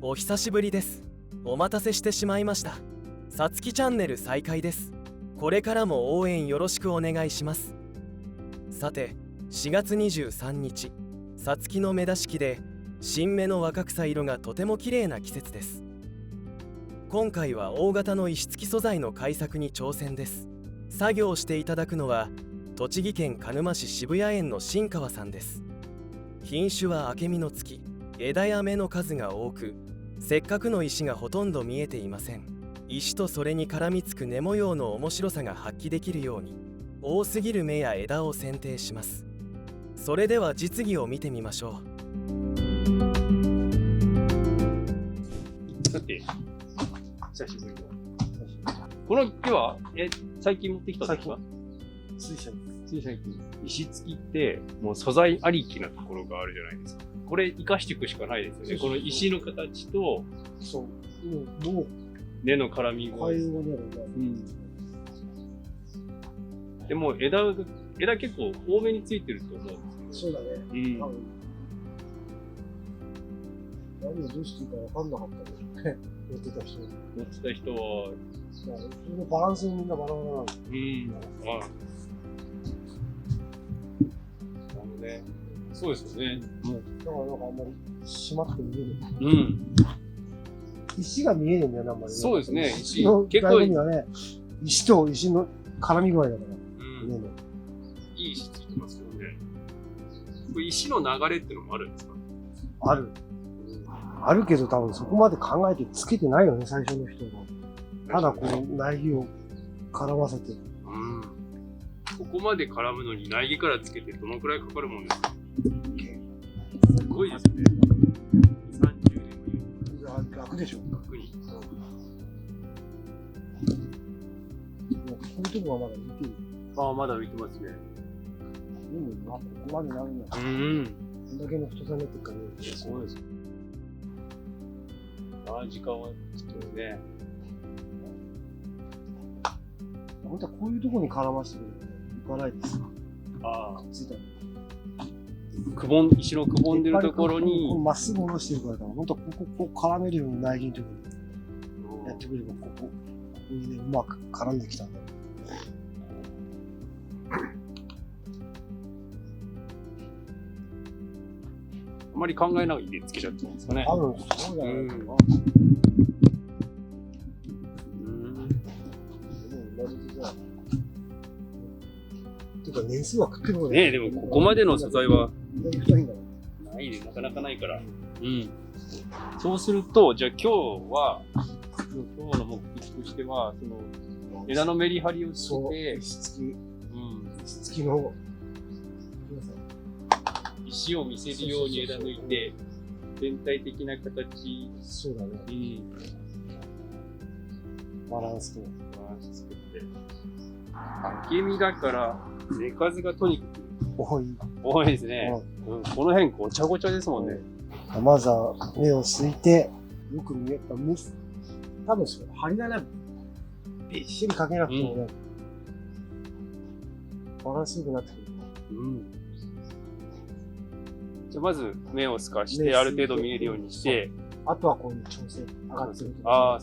お久しぶりです。お待たせしてしまいました。さつきチャンネル再開です。これからも応援よろしくお願いします。さて、4月23日、さつきの芽出し期で新芽の若草色がとても綺麗な季節です。今回は大型の石付き素材の開削に挑戦です。作業していただくのは栃木県鹿沼市渋谷園の新川さんです。品種は明美の月、枝や芽の数が多く、せっかくの石がほとんど見えていません。石とそれに絡みつく根模様の面白さが発揮できるように、多すぎる芽や枝を剪定します。それでは実技を見てみましょさて、久しぶりの。この木は、最近持ってきたんですか？つい最近。石付きって、もう素材ありきなところがあるじゃないですか。これ生かしていくしかないですよね。この石の形と、そう。もう、根の絡みが。海洋がね、でも枝結構多めについてると思うんですけど。そうだね。多分。何をどうしていいか分かんなかったね。乗ってた人は、そのバランスもみんなバラバラなんだ。まあ。そうですよね。だからなんかあんまり締まって見える。石が見えねえんだよな、あんまり。そうですね。石の醍醐味はね、石と石の絡み具合だから。いい石ついてますよね。これ石の流れっていうのもあるんですか？ある。あるけど多分そこまで考えてつけてないよね、最初の人が。ただこう、苗木を絡ませて。ここまで絡むのに苗木からつけてどのくらいかかるもんですか？すごいですね。30年も楽でしょ。楽に。こういうとこはまだ見てる。まだ浮いてますね。でもここまでなるんだ。こんだけの太さになってるからね。そうです。時間はちょっとね。本当はこういうとこに絡ましてくるとね、浮かないです。ついたの。石のくぼんでるところに。まっすぐ下ろしてるから、本当はここ絡めるように苗木のところにやってくれば、ここにね、うまく絡んできたんだよ。あまり考えないでつけちゃってるんですかね。多分そうじゃないかな。てか年数は食ってる方ね。でもここまでの素材はないで、なかなかないから。そうすると、じゃあ今日の目的としては、その枝のメリハリをつけて、石付きの石を見せるように枝抜いて、全体的な形。そうだね。バランス作って。明美だから、根数がとにかく多いですね。この辺ごちゃごちゃですもんね。まずは根をすいて、よく見えた多分それ、張りがない。びっしりかけなくてもね、バランスよくなってくる。じゃあまず目を透かして、ある程度見えるようにして、あとはこういう調整、上がってると調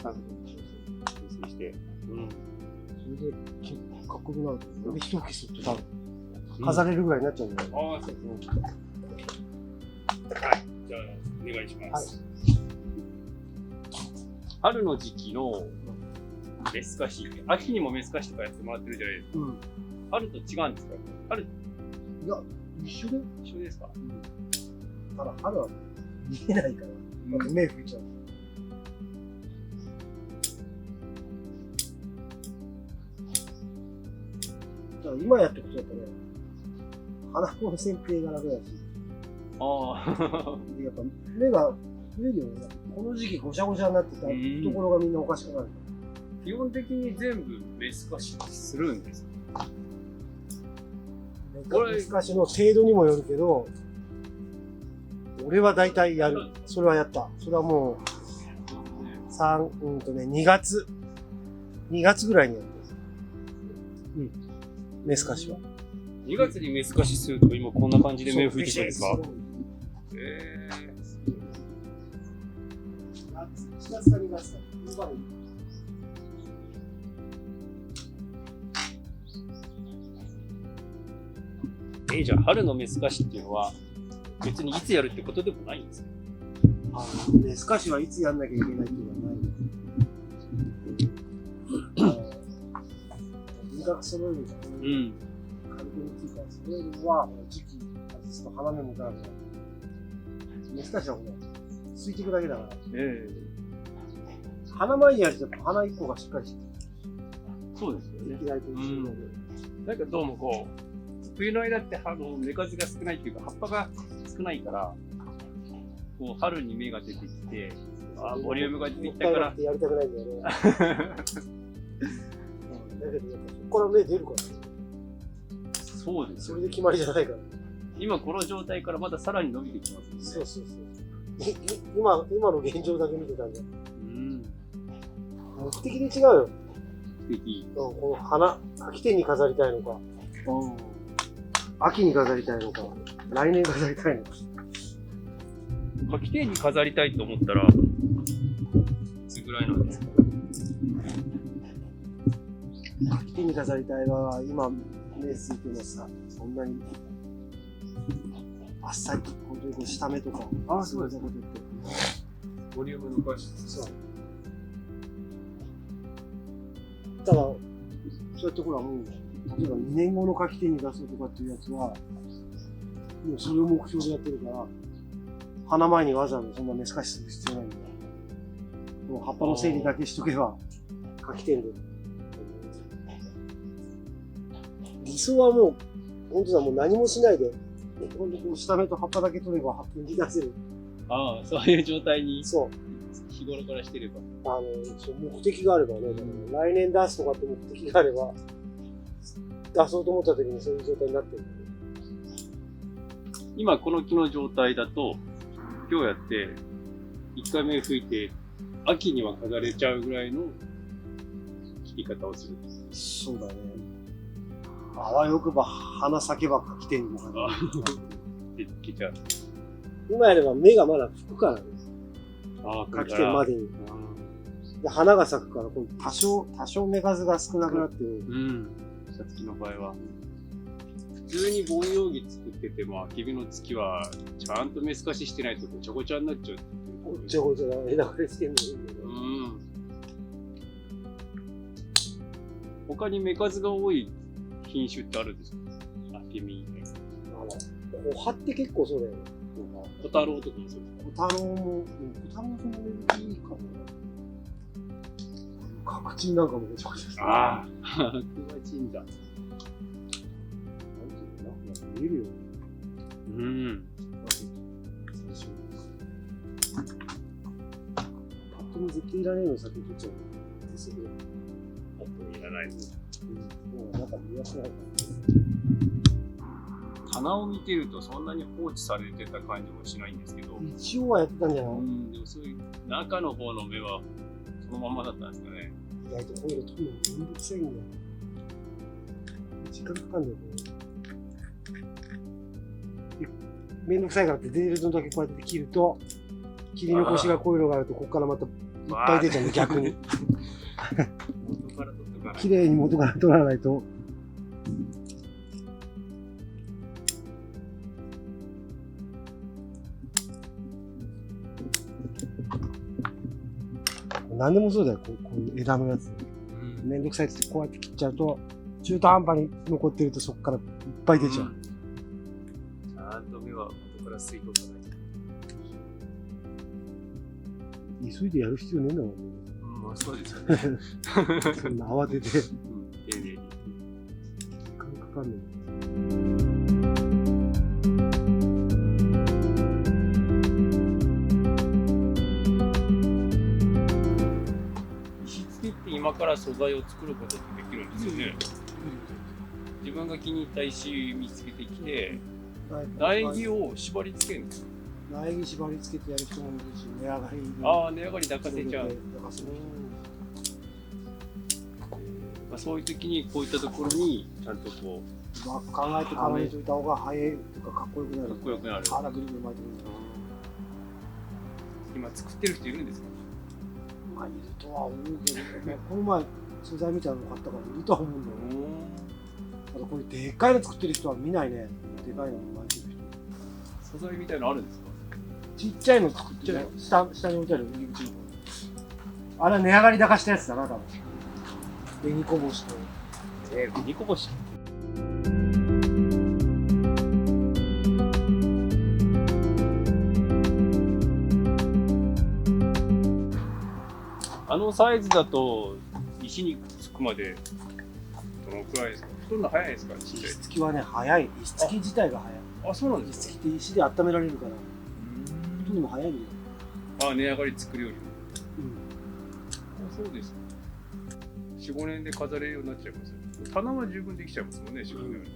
整して。それで結構かっこよくなると、より一吹きすると多分、飾れるぐらいになっちゃうんだよね。はい、じゃあ、お願いします。春の時期の芽透かし、秋にも芽透かしとかやってもらってるじゃないですか。春と違うんですか？春？いや、一緒ですか？ただ春は見えないから、また目拭いちゃう。だから今やってくとやっぱね、花子の剪定が楽だし、やっぱ目が増えるよね。この時期ごちゃごちゃになってたところがみんなおかしくなる。基本的に全部芽透かしするんですか？芽透かしの程度にもよるけど、俺は大体やる。それはやった。それはもう、2月ぐらいにやる。芽透かしは。2月に芽透かしすると今こんな感じで芽吹いてくるんですか？月か2月か。じゃあ春のメスカシっていうのは別にいつやるってことでもないんですか？メスカシはいつやんなきゃいけないっていうのはない。輪郭揃えると、カリコについては揃えるのは、時期外すと花芽もたらない。メスカシはついていくだけだから。花前にやると花1個がしっかりしてる。そうですよね。いきなりと一緒になる。なんかどうもこう、冬の間って芽数が少ないっていうか、葉っぱが少ないから、こう春に芽が出てきて、ボリュームが出てきたから。やりたくないんだよね。だけど、やっぱそこから芽出るからね。そうですよ。それで決まりじゃないから。今この状態からまたさらに伸びてきますよね。そうそうそう。今の現状だけ見てたんだよ。目的で違うよ。目的。この花、秋天に飾りたいのか、秋に飾りたいのか、来年飾りたいのか。秋天に飾りたいと思ったら、いつぐらいなんですか？秋天に飾りたいは、今、目ついてもさ、そんなに、あっさり、本当にこう下目とか、そうですね、こと言って。ボリュームのしそう。ただ、そうやってほらもう、例えば2年後の柿天に出そうとかっていうやつは、もうそれを目標でやってるから、花前にわざわざそんなメスカシする必要ないんだよ。もう葉っぱの整理だけしとけば、柿天で。理想はもう、本当だ、もう何もしないで、ほんとこう下目と葉っぱだけ取れば葉っぱに出せる。そういう状態に。そう。日頃からしてれば。目的があればね、来年出すとかって目的があれば、出そうと思った時にそういう状態になってるんだよね。今この木の状態だと、今日やって、1回目吹いて、秋には飾れちゃうぐらいの切り方をする。そうだね。あわよくば花咲けば柿天にも飾る。できちゃう。今やれば芽がまだ吹くからね。柿天まで。でに。で花が咲くから、多少芽数が少なくなってる。さつきの場合は。普通に盆葉木作ってても、あけびの月はちゃんとメスカシしてないとごちゃごちゃになっちゃう。ごちゃごちゃ枝枯れしてんのいいんだよね。他に芽数が多い品種ってあるんですか？あけびね。お葉って結構そうだよね。小太郎とかもそうですか？小太郎もそのレベルいいかもね。角地なんかもごちゃごちゃしてる。詳しいんだ。見えるよ。パッと見絶対いらねえの先取っちゃうですよね。パッと見いらないの。もう中見やすないから。花を見てるとそんなに放置されてた感じもしないんですけど。一応はやってたんじゃない？でもそういう中の方の芽はそのままだったんですかね。意外とこういうの取るのめんどくさいんだよ。時間かかるんだよ、これ。めんどくさいからって出るのだけこうやって切ると、切り残しがこういうのがあると、ここからまたいっぱい出ちゃうの、逆に。元から取っとかない。綺麗に元から取らないと。何でもそうだよ、こういう枝のやつ。めんどくさいってこうやって切っちゃうと、中途半端に残ってるとそこからいっぱい出ちゃう。ちゃんと芽は元から吸い取らないと。急いでやる必要ねえんだもんね。そうですよね。そんな慌てて。丁寧に。時間かかるの。今から素材を作ることってできるんですよね。自分が気に入った石見つけてきて、苗木を縛り付けるんですか？苗木縛り付けてやる人もいるし、値上がり。値上がり抱かせちゃう。そういう時にこういったところにちゃんとこう考えてからにといた方が早いとかかっこよくなる。かっこよくなる。腹ぐるぐる巻いてる。今作ってる人いるんですか？まあいるとは思うけど、この前素材みたいなの買ったからいるとは思うんだよね。ただこういうでっかいの作ってる人は見ないね。でかいの巻いてる人。素材みたいなのあるんですか？ちっちゃいの作ってる。下に置いてある入り口の。あれは値上がり高したやつだな、多分。紅こぼしと。紅こぼし。あのサイズだと石にくっつくまでどのくらいですか？太るの早いですか？ちっちゃい。石付きはね、早い。石付き自体が早い。あ、そうなんで石すか？付きって石で温められるから、太るのも早いんだよ。あ、値上がり作るよりも。うん。あ、そうですか。4、5年で飾れるようになっちゃいますよ。棚は十分できちゃいますもんね、4、5年よりもね。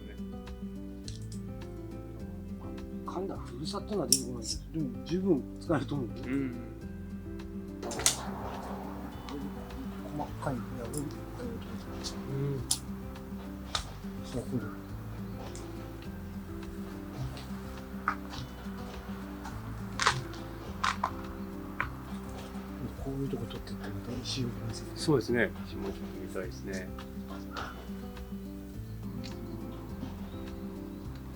噛んだらふるさとは出てこないけど、でも十分使えると思うよ。うん。細かい。いや、そう来る。こういうとこ取ってってまた石を見せて。そうですね。下ちょっと見たいですね。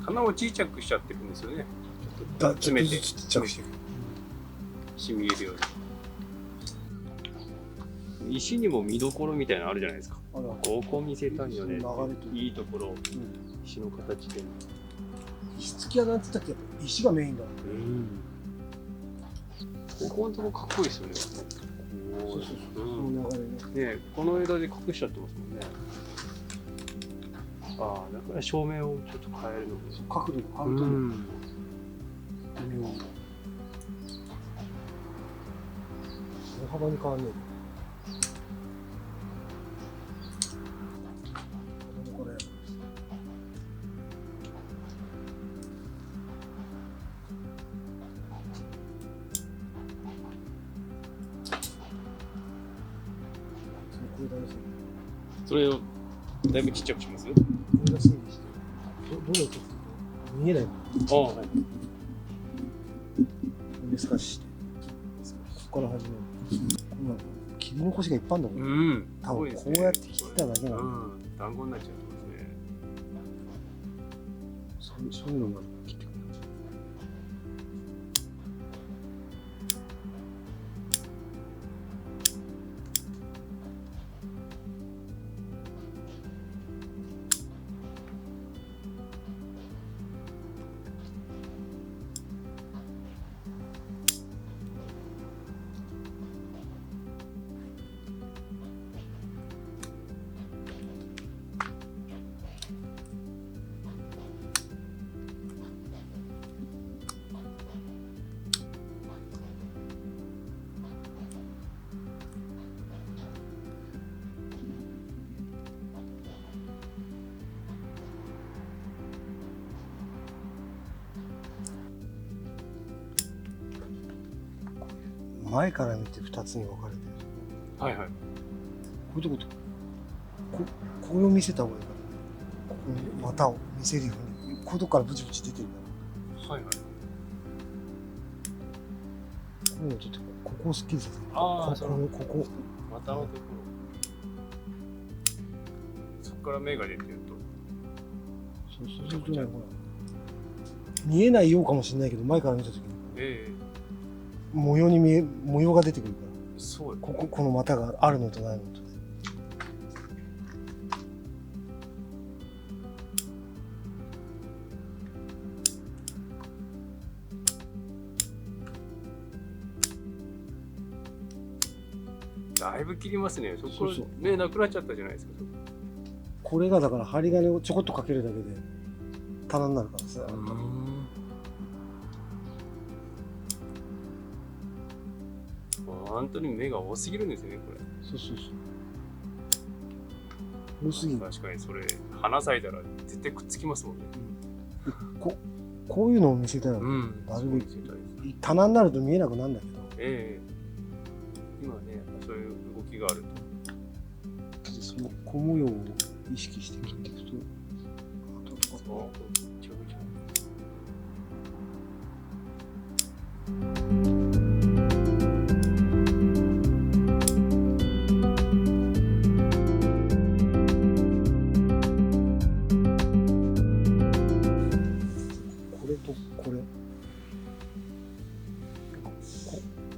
棚を小さくしちゃってるんですよね。ちょっと詰めて、ちっちゃくしてる。染み入れるように。石にも見どころみたいなのあるじゃないですか。あら、ここ見せたいよね。流れといういいところ、石の形で。石付きはなんつったっけ、石がメインだ。ここのとこかっこいいですよね。そうそうそう。うんこの流れね。ね、この枝で隠しちゃってますもんね。ああ、だから照明をちょっと変えるのも。角度が変わると思う。微妙に。大幅に変わんねえ。これ。これだよ。それをだいぶちっちゃくします？これが整理して。どうやって見えないもん。ああ、はい。透かして。ここから始める。今切り残しがいっぱいあるんだもん。うん。多分こうやって切っただけなんだ。団子になっちゃってますね。そういうのも切ってくる。前から見て2つに分かれてる。はいはい。こういうとことこれを見せた方がいいから、ここに股を見せるように、こういうとこからブチブチ出てるかはいはい。ら、こういうのちょっとここをスッキリさせる。ああ、ここ。股のところ。そこから芽が出てると。そうするとね、ほら、見えないようかもしれないけど、前から見たときに、模様が出てくるから。そう。この股があるのとないのとで。だいぶ切りますね。そこそうそう目なくなっちゃったじゃないですか。これがだから針金をちょこっとかけるだけで棚になるからさ。本当に目が多すぎるんですよね、これ。そう。多すぎる。確かにそれ、花咲いたら絶対くっつきますもんね。こういうのを見せたら、なるべく棚になると見えなくなるんだけど。今ね、そういう動きがあると。その小模様を意識して切っていくと、あととか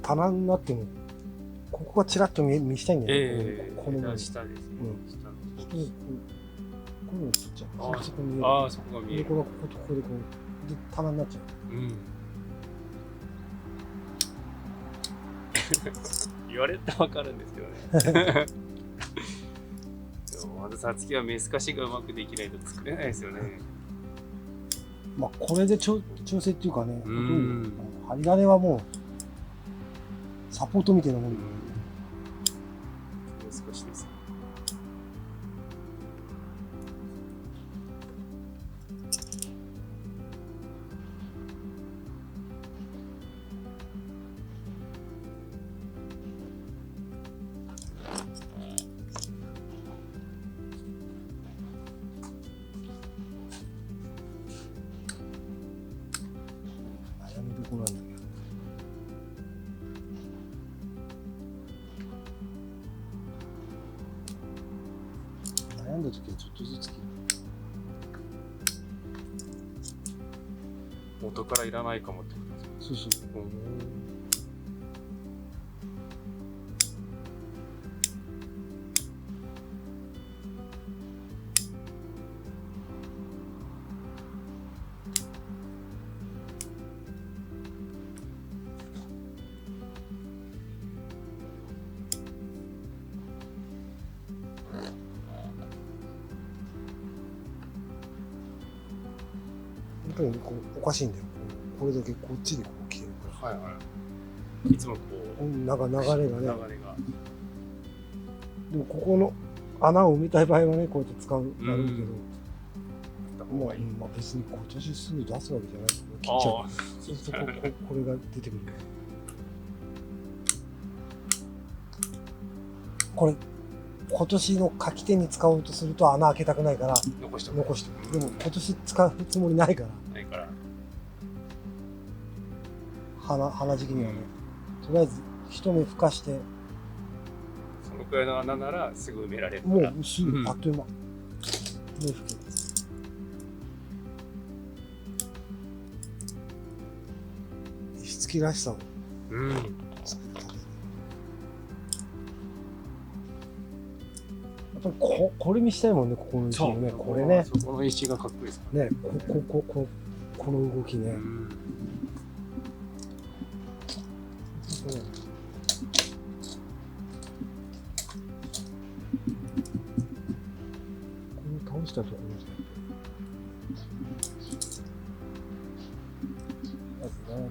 棚になっても、ここがちらっと見したいんだよね。この下ですね。下の。こういうのちっちゃい。あーそこ見える。ああ、そこが見えで、る。これがこことここでこう、で、棚になっちゃうん。言われたらわかるんですけどね。でもまずさつきはメスカシがうまくできないと作れないですよね。う。まあ、これで調整っていうかね、ん針金はもう、サポートみたいなもんで。メスカシです。悩みどころなんだけど。悩んだ時はちょっとずつ切る。元からいらないかもってことですか。そうそう。本当にこうおかしいんだよ。これだけこっちでこう消えるかはいはい。いつもこら。なんか流れがう、ね。流れが。でもここの穴を埋めたい場合はね、こうやって使うだろうけど、まあ、まあ別に今年すぐ出すわけじゃない。切っちゃう。そうするとこれが出てくる。これ、今年の書き手に使おうとすると穴開けたくないから残して残しておく。でも今年使うつもりないから、ないから。花時期にはね、とりあえず一目吹かして、そのくらいの穴ならすぐ埋められるかもら。うすぐあっという間。目吹け。石付きらしさをうん。作るために。やっぱりこれにしたいもんね、ここの石のね、これね。そこの石がかっこいいですかね、この動きね。ら。うん。そうだね。この倒したところですね。まずね。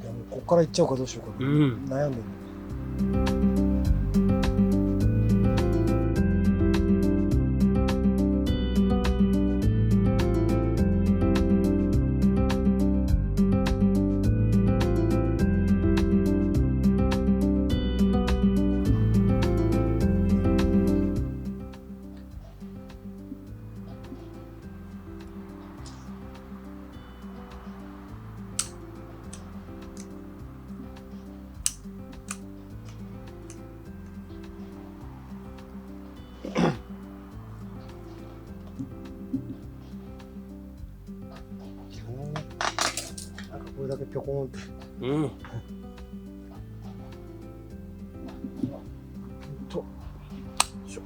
いやもうこっから行っちゃおうかどうしようかな。うん悩んでる。なんかこれだけぴょこんって。うん。と。よいしょ。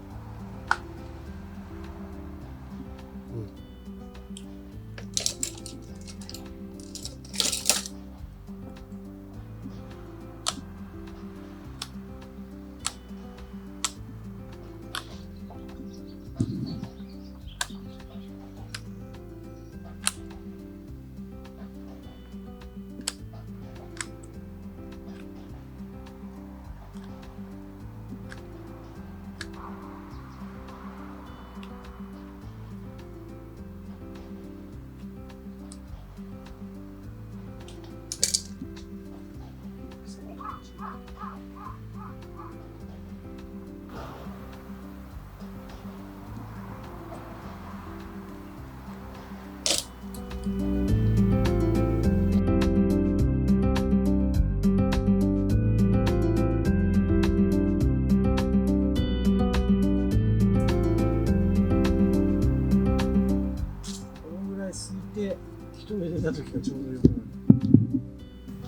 めてた時がちょうどよくなる。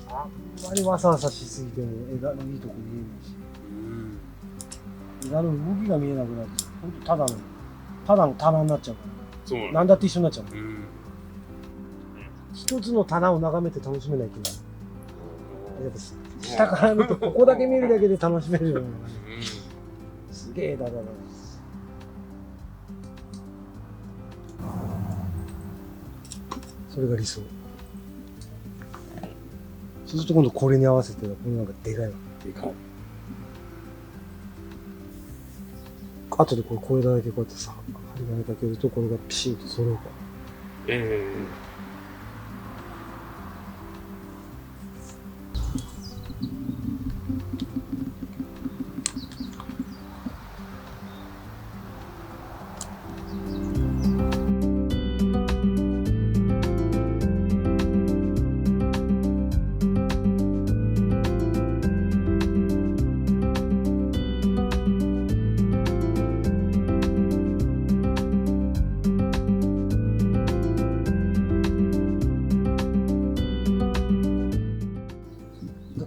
あんまりわさわさしすぎても枝のいいとこ見えないし、枝の動きが見えなくなって、ほんとただの棚になっちゃうから、そうなんだ。なんだって一緒になっちゃう。うん。一つの棚を眺めて楽しめないっていうのは、やっぱ下から見るとここだけ見るだけで楽しめるような、すげえ枝だな。それが理想。そうすると今度これに合わせて、このなんかでかいわ。でかい。後でこれ小枝だけこうやってさ、針金かけるとこれがピシッと揃うから。え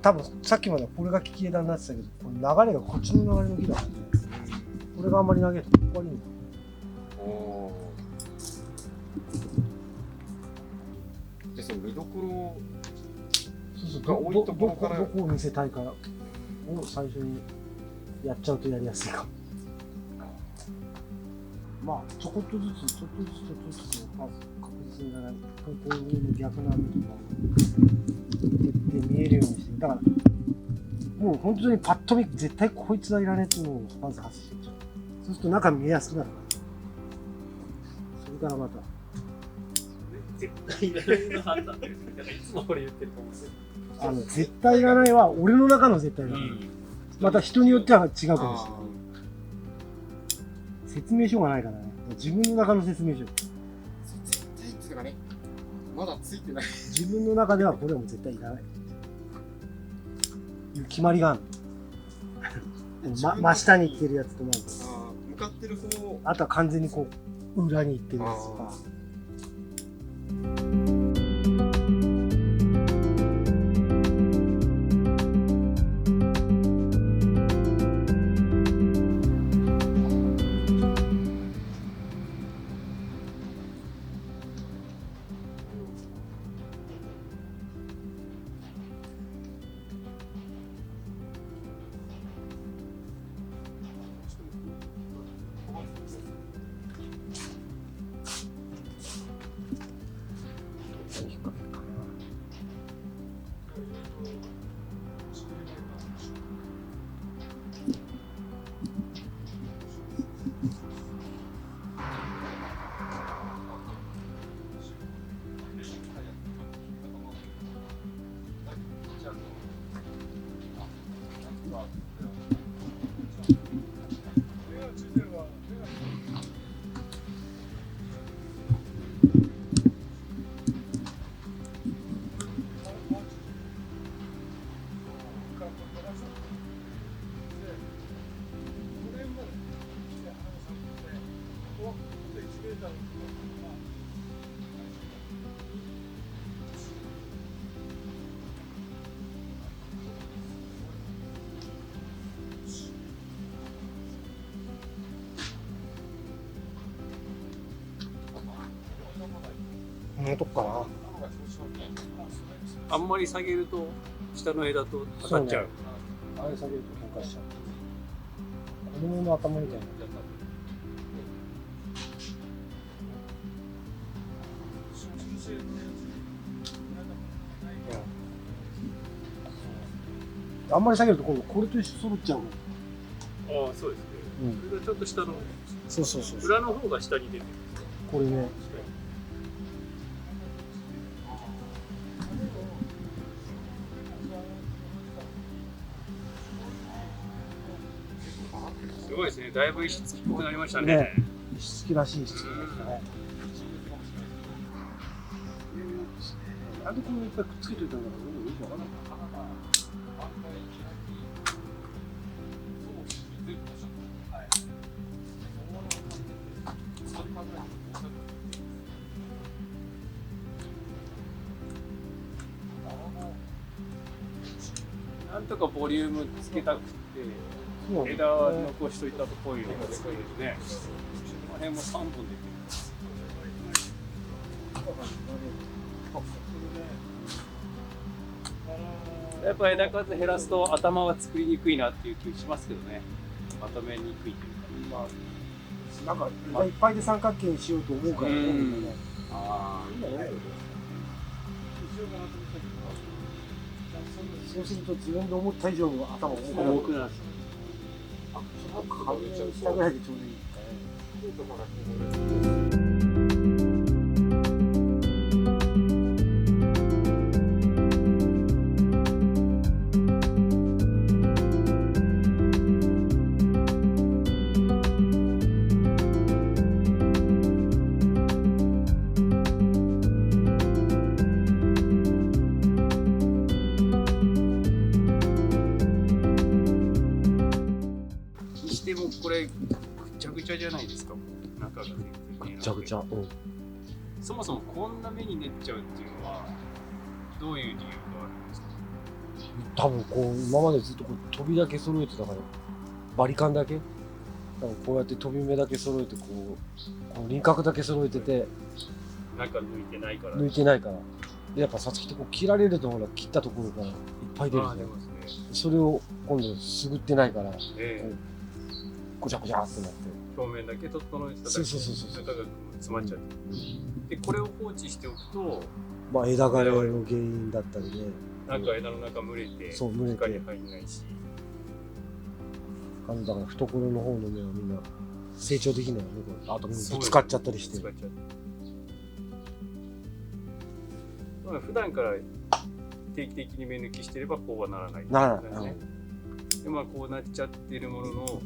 多分さっきまではこれが利き枝になってたけど、この流れがこっちの流れの木だからね。これがあんまり投げるとここ悪いんだよ。おー。じゃあその見どころそうそう、が多いところからどこを見せたいかを最初にやっちゃうとやりやすいかも。まあ、ちょこっとずつ、ちょっとずつ、まず確実にこういう逆の網とかで見えるようにして、だから、もう本当にパッと見、絶対こいつはいらねえっていうのをまず発していっちゃう。そうすると中見えやすくなるから。それからまた。絶対いらないの判断で、いつもこれ言ってると思うんですよ。絶対いらないは、俺の中の絶対いらない。また人によっては違うかもしれない。説明書がないからね。自分の中の説明書。絶対っていうかね、まだついてない。自分の中ではこれはもう絶対いらない。いう決まりがあるの。真下に行ってるやつと、向かってる方。あとは完全にこう、裏に行ってるやつとか。このとこかな。あんまり下げると、下の枝と当たっちゃう。あれ下げると喧嘩しちゃう。子供の頭みたいな。あんまり下げると今度これと一緒に揃っちゃうの。ああ、そうですね。それがちょっと下の、そうそうそう。裏の方が下に出てる。これね。すごいですね。だいぶ石付きっぽくなりましたね。石付きらしい石付きですね。なんでこんなにいっぱいくっつけといたんだろう。よくわかんない。なんとかボリュームつけたくて、枝残しといたとこういうのがでかいですね。この辺も3本出てる。やっぱ枝数減らすと頭は作りにくいなっていう気しますけどね。まとめにくいというか。なんか枝いっぱいで三角形にしようと思うからね。ああ、いいね。そうすると自分で思った以上に頭が重くなる。半分下ぐらいでちょうどいい。にしてもこれぐちゃぐちゃじゃないですか。中が全然ぐちゃぐちゃ。そもそもこんな目に練っちゃうっていうのはどういう理由があるんですか。多分こう今までずっとこう飛びだけ揃えてたから、バリカンだけ多分こうやって飛び目だけ揃えてこの輪郭だけ揃えてて中抜いてないから。抜いてないから。でやっぱさつきってこう切られるとほら切ったところからいっぱい出るじゃん。出ますね。それを今度すぐってないからええ、ごちゃごちゃってなって。表面だけ整えてただけそうそうそうそう中が詰まっちゃって、でこれを放置しておくとまあ枝枯れの原因だったりね。なんか枝の中蒸れてそう蒸れて光入んないし、だから懐の方の芽はみんな成長できないよね。これあとぶつかっちゃったりして。ぶつかっちゃってまあ普段から定期的に芽抜きしてればこうはならないならない。ですね。でまあこうなっちゃってるもの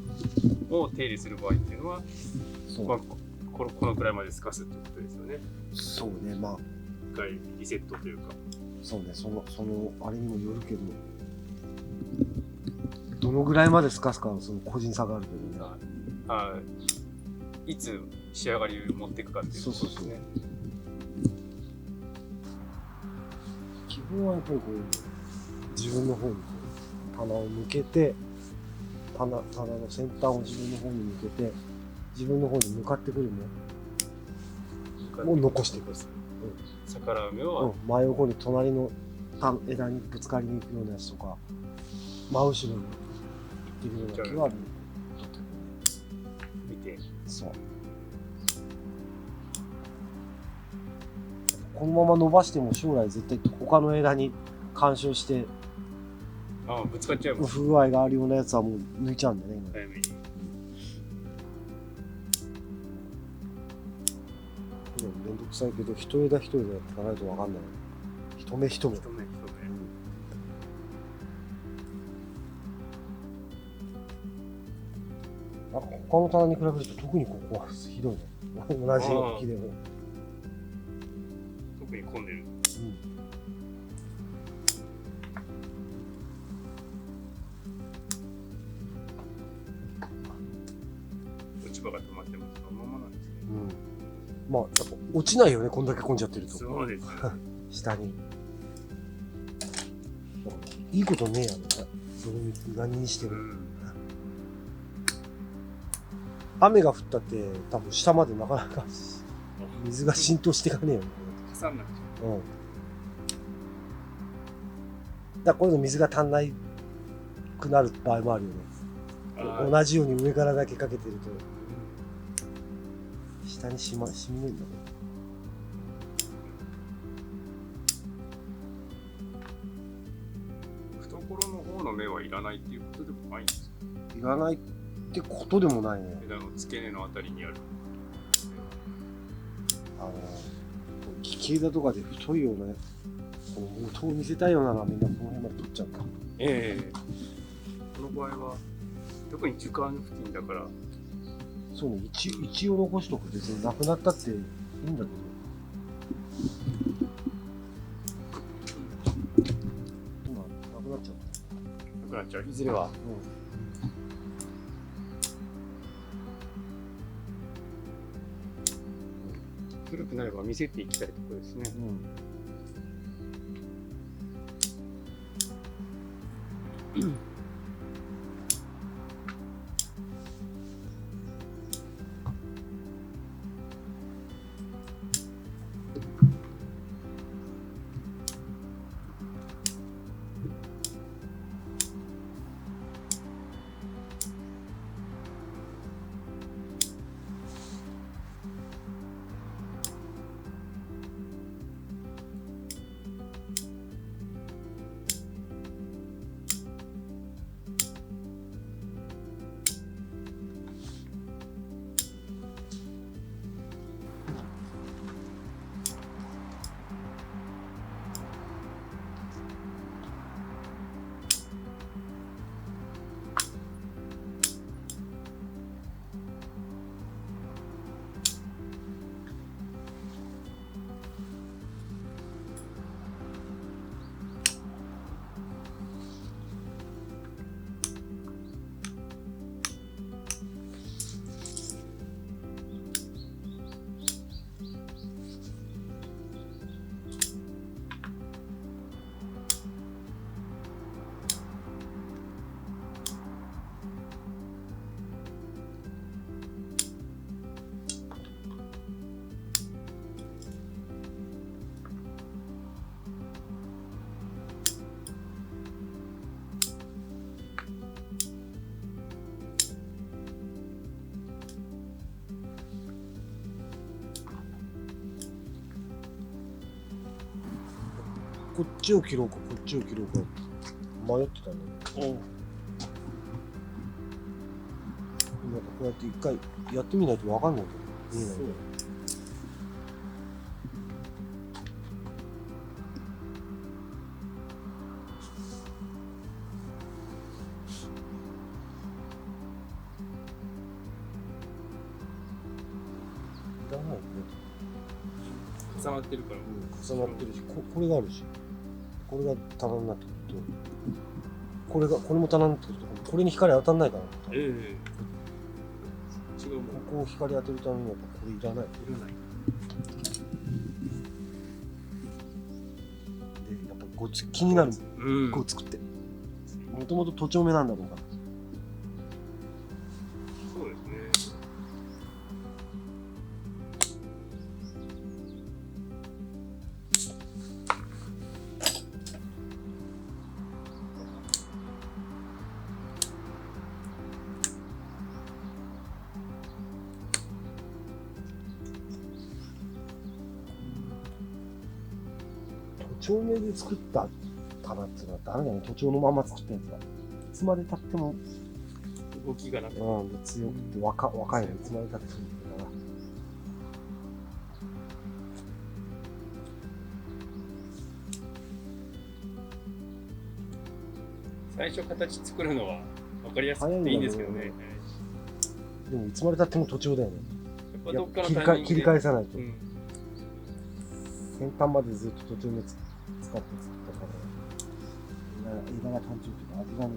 を手入れする場合っていうのは、そう、まあ、このくらいまで透かすってことですよね。そうね。まあ一回リセットというか。そうね。そのあれにもよるけど、どのぐらいまで透かすかはその個人差があるけどね。いつ仕上がりを持っていくかっていうことですね。基本はやっぱりこう自分の方にこう棚を向けて、棚の先端を自分の方に向けて、自分の方に向かってくるのを残していく。逆らう目を、真横に隣の枝にぶつかりに行くようなやつとか、真後ろに行ってるような木は取って見て。そう。このまま伸ばしても将来絶対他の枝に干渉してぶつかっちゃいます。不具合があるようなやつはもう抜いちゃうんだね、今。早めに。めんどくさいけど、一枝一枝やっていかないと分かんない。一目一目。他の棚に比べると特にここはひどいね。同じ木でも。特に混んでる。落ち葉が溜まってもそのままなんですね。まあ、やっぱ落ちないよね、こんだけ混んじゃってると。そうですよね。下に。いいことねえやろね。何にしても。雨が降ったって多分下までなかなか水が浸透していかねえよね。傘になっちゃう。だからこういうの水が足んないくなる場合もあるよね。同じように上からだけかけてると下に染みねえんだね。懐の方の芽はいらないっていうことでもないんですか。いらないってことでもないね。枝の付け根のあたりにある。利き枝とかで太いようなこの元を見せたいようなのはみんなこの辺まで取っちゃうか。この場合は特に樹幹付近だから。そうね、一応残しとく。別になくなったっていいんだけど。今なくなっちゃった。なくなっちゃう。いずれは。古くなれば見せていきたいところですね。こっちを切ろうか、こっちを切ろうか迷ってたんだけど、なんかこうやって一回やってみないと分かんないけど、見えないから。いらないよね。重なってるから。重なってるし、これがあるし、これが棚になってくると、これも棚になってくると、これに光当たんないから。違うもん。ここを光当てるためにやっぱこれいらない。いらない。で、やっぱこう気になる。うん。こう作って。もともと都庁目なんだろうから。そうですね。都庁目で作った棚っていうのはダメだね。都庁のまま作ったやつが。いつまで経っても、動きがなくて。強くて若いの。いつまで経ってもいいから。最初形作るのは分かりやすくていいんですけどね。でもいつまで経っても都庁だよね。やっぱどっかのタイミングで切り返さないと。うん。先端までずっと途中目使って作ったから、映画が単調というか味がね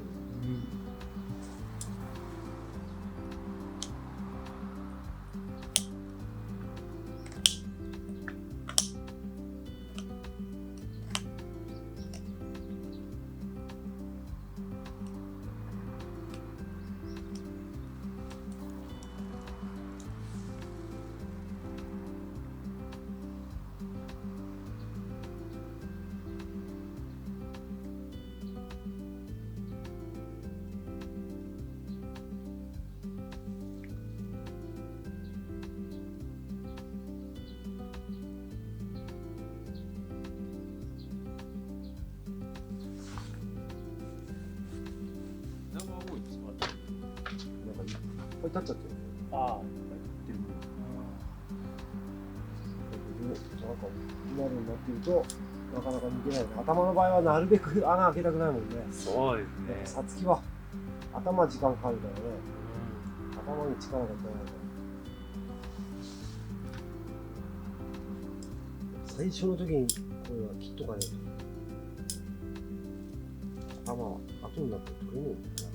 何が多いですか？なんかいっぱい立っちゃってる。ああ。なんか今のになってるとなかなか抜けないね。頭の場合はなるべく穴開けたくないもんね。そうですね。さつきは頭時間かかるからね。頭に力がいかないから。最初の時にこれは切っとかねえと。頭は後になって取れねえんだよ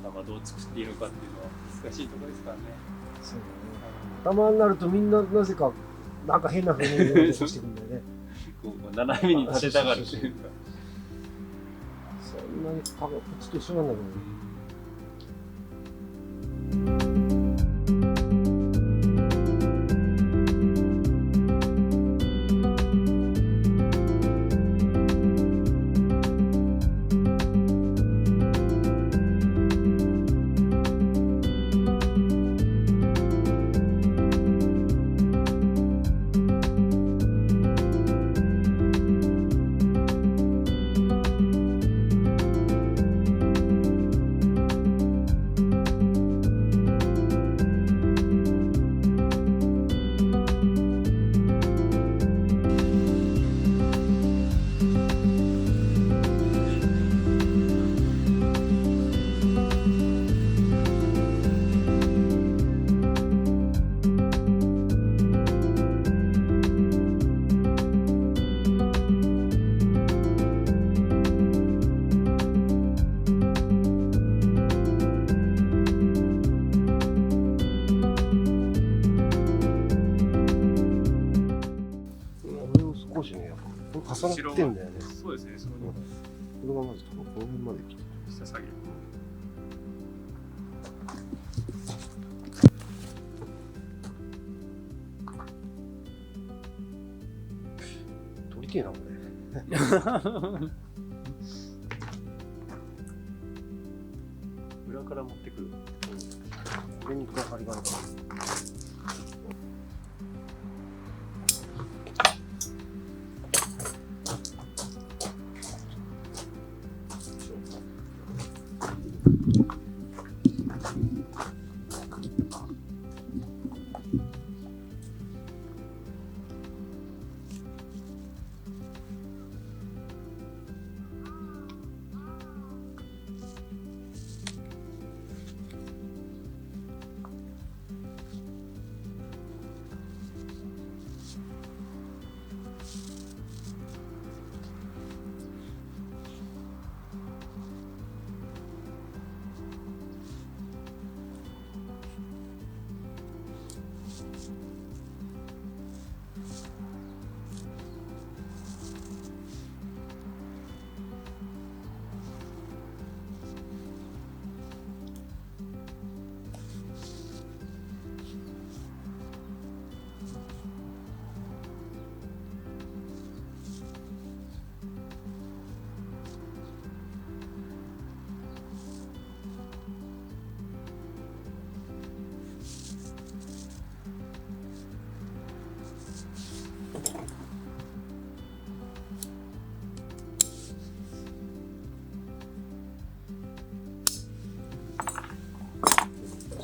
頭どう作っていいのかっていうのは難しいところですからね。な。そうだね。頭になるとみんななぜかなんか変な風に言おうとしてくるんだよね。こう斜めに立てたがるというか。そんなにこっちと一緒なんだけどね。少しね、これ重なってんだよね。そうですね、そのこれがまず多分この辺まで来て下下げる。取りてえな、これ。裏から持ってくる。これに暗がりがあるから。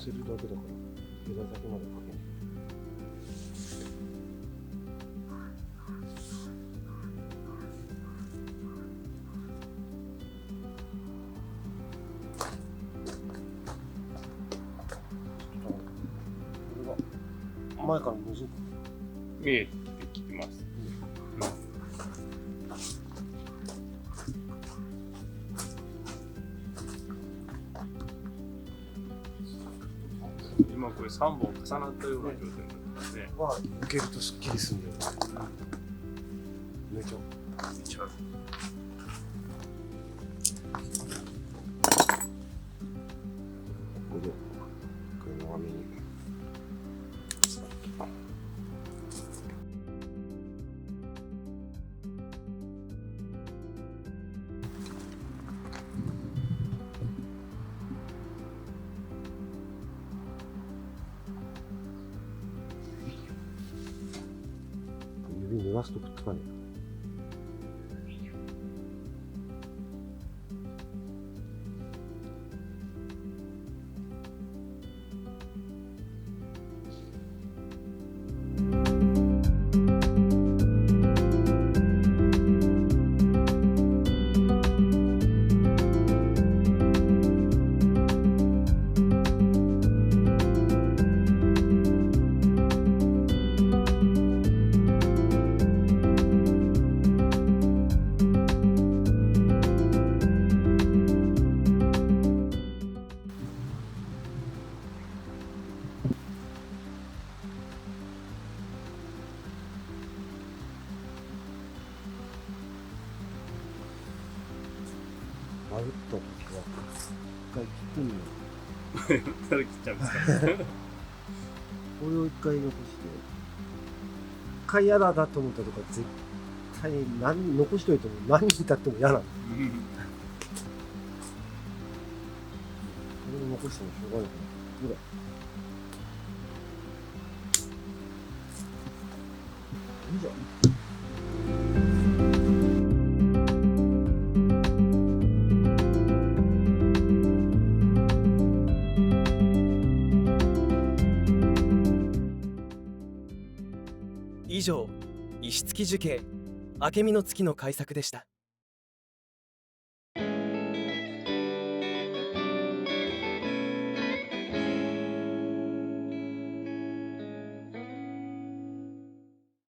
せるだけだから枝先までかけない。これが前から覗く。見えてきてます。今これ3本重なったような状態になってますね。まあ抜けるとすっきりするんだよね。めちゃめっちゃある。ここでこれ長めに。指濡らすとくっつかねえ。った時は、一回切ってみよう。それ切っちゃうんですか。これを一回残して、一回嫌だなと思ったとか、絶対残しといても何人経っても嫌なんだ。これを残してもしょうがないかな。ぐらい。いいじゃん。以上、石付樹形明美の月の改作でした。